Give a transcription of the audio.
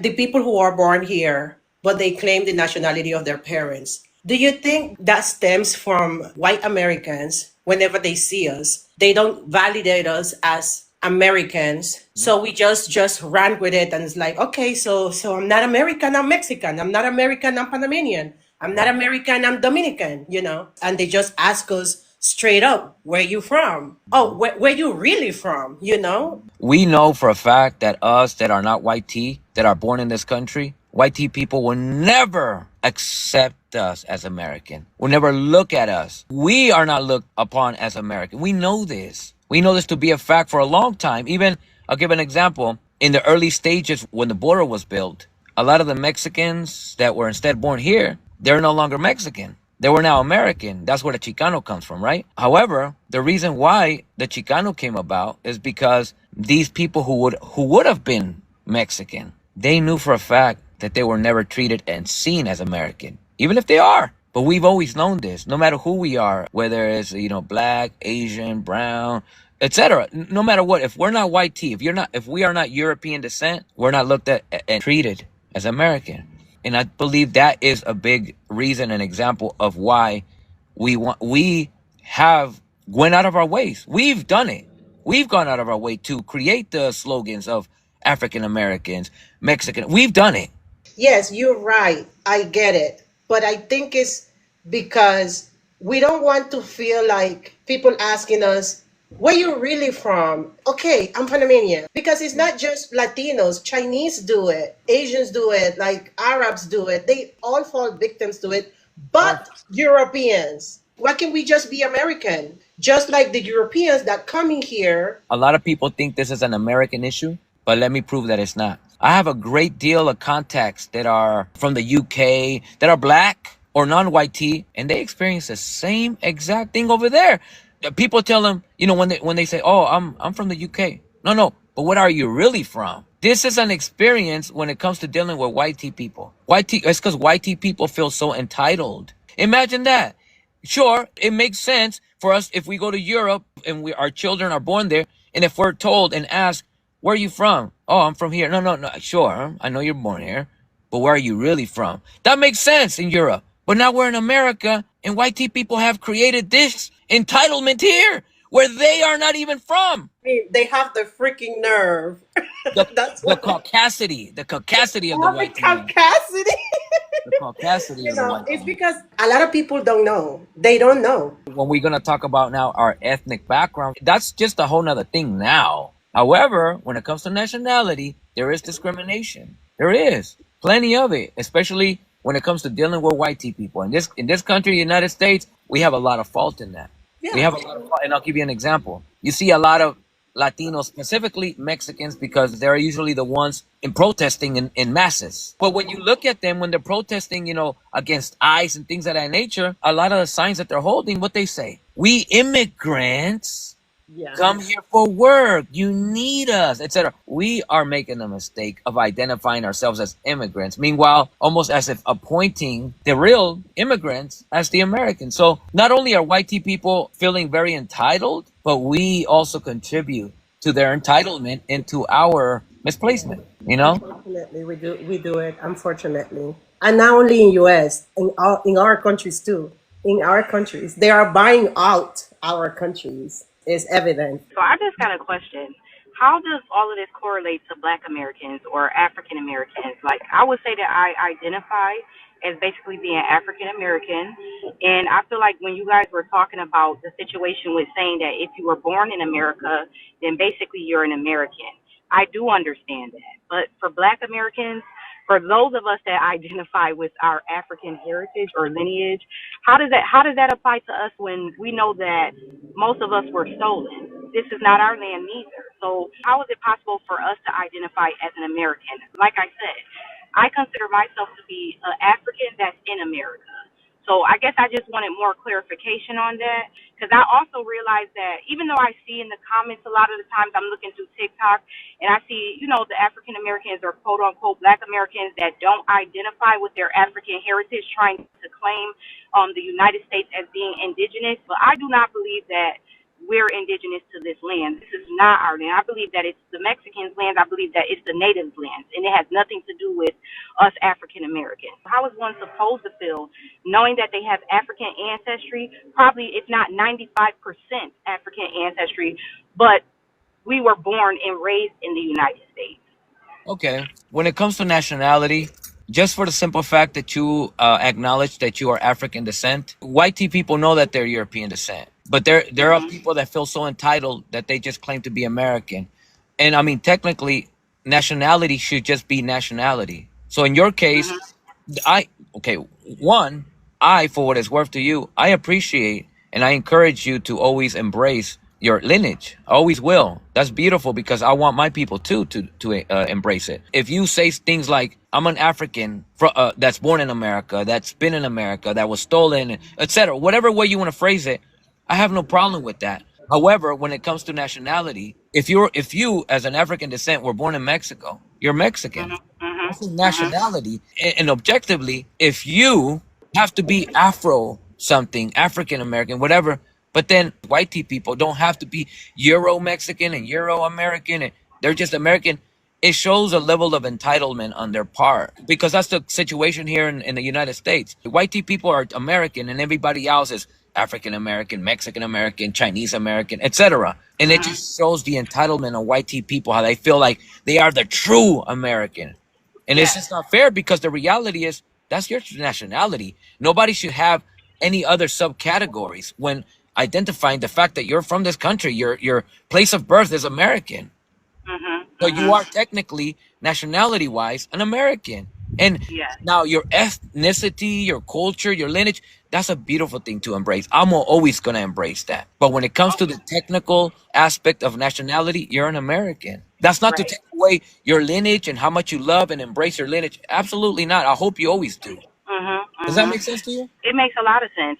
The people who are born here, but they claim the nationality of their parents. Do you think that stems from white Americans? Whenever they see us, they don't validate us as Americans. Mhm. So we just ran with it, and it's like, okay, so I'm not American, I'm Mexican. I'm not American, I'm Panamanian. I'm not Right. American, I'm Dominican, And they just ask us straight up, where you from? Oh, where you really from? We know for a fact that us that are not white tea, that are born in this country, white tea people will never accept us as American, will never look at us. We are not looked upon as American. We know this. We know this to be a fact for a long time. Even, I'll give an example. In the early stages when the border was built, a lot of the Mexicans that were instead born here, they're no longer Mexican. They were now American. That's where the Chicano comes from, right? However, the reason why the Chicano came about is because these people who would have been Mexican, they knew for a fact that they were never treated and seen as American, even if they are. But we've always known this, no matter who we are, whether it's black, Asian, brown, etc. No matter what, if we're not white tea, if we are not European descent, we're not looked at and treated as American. And I believe that is a big reason and example of why we have went out of our ways. We've done it. We've gone out of our way to create the slogans of African Americans, Mexican. We've done it. Yes, you're right. I get it. But I think it's because we don't want to feel like people asking us, where you really from? Okay, I'm Panamanian. Because it's not just Latinos, Chinese do it, Asians do it, like Arabs do it. They all fall victims to it. Right. But Europeans, why can't we just be American? Just like the Europeans that coming here. A lot of people think this is an American issue, but let me prove that it's not. I have a great deal of contacts that are from the UK, that are black or non-white tea, and they experience the same exact thing over there. People tell them, when they say, "Oh, I'm from the UK." No, no, but what are you really from? This is an experience when it comes to dealing with white tea people. White tea, it's because white tea people feel so entitled. Imagine that. Sure, it makes sense for us if we go to Europe and our children are born there, and if we're told and asked, "Where are you from?" "Oh, I'm from here." No, no, no. Sure, I know you're born here, but where are you really from? That makes sense in Europe. But now we're in America, and white tea people have created this entitlement here where they are not even from. They have the freaking nerve. The That's the what caucasity of the have the white tea man. capacity. The caucasity of the white tea It's man. because a lot of people don't know. They don't know. When we're gonna talk about now our ethnic background, that's just a whole nother thing now. However, when it comes to nationality, there is discrimination. There is plenty of it, especially when it comes to dealing with white tea people. In this country, United States, we have a lot of fault in that. We Yeah. have a lot of fault, and I'll give you an example. You see a lot of Latinos, specifically Mexicans, because they're usually the ones in protesting in masses. But when you look at them when they're protesting, against ICE and things of that nature, a lot of the signs that they're holding, what they say, "We immigrants Yeah. come here for work. You need us," etc. We are making a mistake of identifying ourselves as immigrants. Meanwhile, almost as if appointing the real immigrants as the Americans. So not only are white tea people feeling very entitled, but we also contribute to their entitlement and to our misplacement, you know? Unfortunately, we do it. Unfortunately, and not only in U.S. in our countries too. In our countries, they are buying out our countries. It's evident. So I just got a question. How does all of this correlate to Black Americans or African Americans? Like, I would say that I identify as basically being African American. And I feel like when you guys were talking about the situation with saying that if you were born in America, then basically you're an American. I do understand that. But for Black Americans, for those of us that identify with our African heritage or lineage, how does that apply to us when we know that most of us were stolen? This is not our land neither. So how is it possible for us to identify as an American? Like I said, I consider myself to be an African that's in America. So I guess I just wanted more clarification on that because I also realize that even though I see in the comments a lot of the times I'm looking through TikTok and I see, the African Americans or quote unquote Black Americans that don't identify with their African heritage trying to claim the United States as being indigenous. But I do not believe that we're indigenous to this land. This is not our land. I believe that it's the Mexicans' land. I believe that it's the natives' land, and it has nothing to do with us African Americans. How is one supposed to feel knowing that they have African ancestry? Probably, if not 95% African ancestry, but we were born and raised in the United States. Okay. When it comes to nationality, just for the simple fact that you acknowledge that you are African descent, white tea people know that they're European descent. But there are people that feel so entitled that they just claim to be American. And I mean, technically, nationality should just be nationality. So in your case, Mhm. I okay, one, I for what it's worth to you, I appreciate and I encourage you to always embrace your lineage. I always will. That's beautiful because I want my people too to embrace it. If you say things like I'm an African that's born in America, that's been in America, that was stolen, etc., whatever way you want to phrase it, I have no problem with that. However, when it comes to nationality, if you as an African descent were born in Mexico, you're Mexican. Mhm. Mhm. That's a Mhm. nationality. And objectively, if you have to be Afro something, African American, whatever, but then white tea people don't have to be Euro Mexican and Euro American, and they're just American. It shows a level of entitlement on their part because that's the situation here in the United States. White tea people are American and everybody else is African American, Mexican American, Chinese American, etc. And it Mhm. just shows the entitlement of white tea people, how they feel like they are the true American. And it's Yes. just not fair because the reality is that's your nationality. Nobody should have any other subcategories when identifying the fact that you're from this country. Your place of birth is American. Mhm. So you Mhm. are technically, nationality wise, an American. And Yes. now your ethnicity, your culture, your lineage, that's a beautiful thing to embrace. I'm always going to embrace that. But when it comes to the technical aspect of nationality, you're an American. That's not to Right. take away your lineage and how much you love and embrace your lineage. Absolutely not. I hope you always do. Mhm. Does that Mhm. make sense to you? It makes a lot of sense.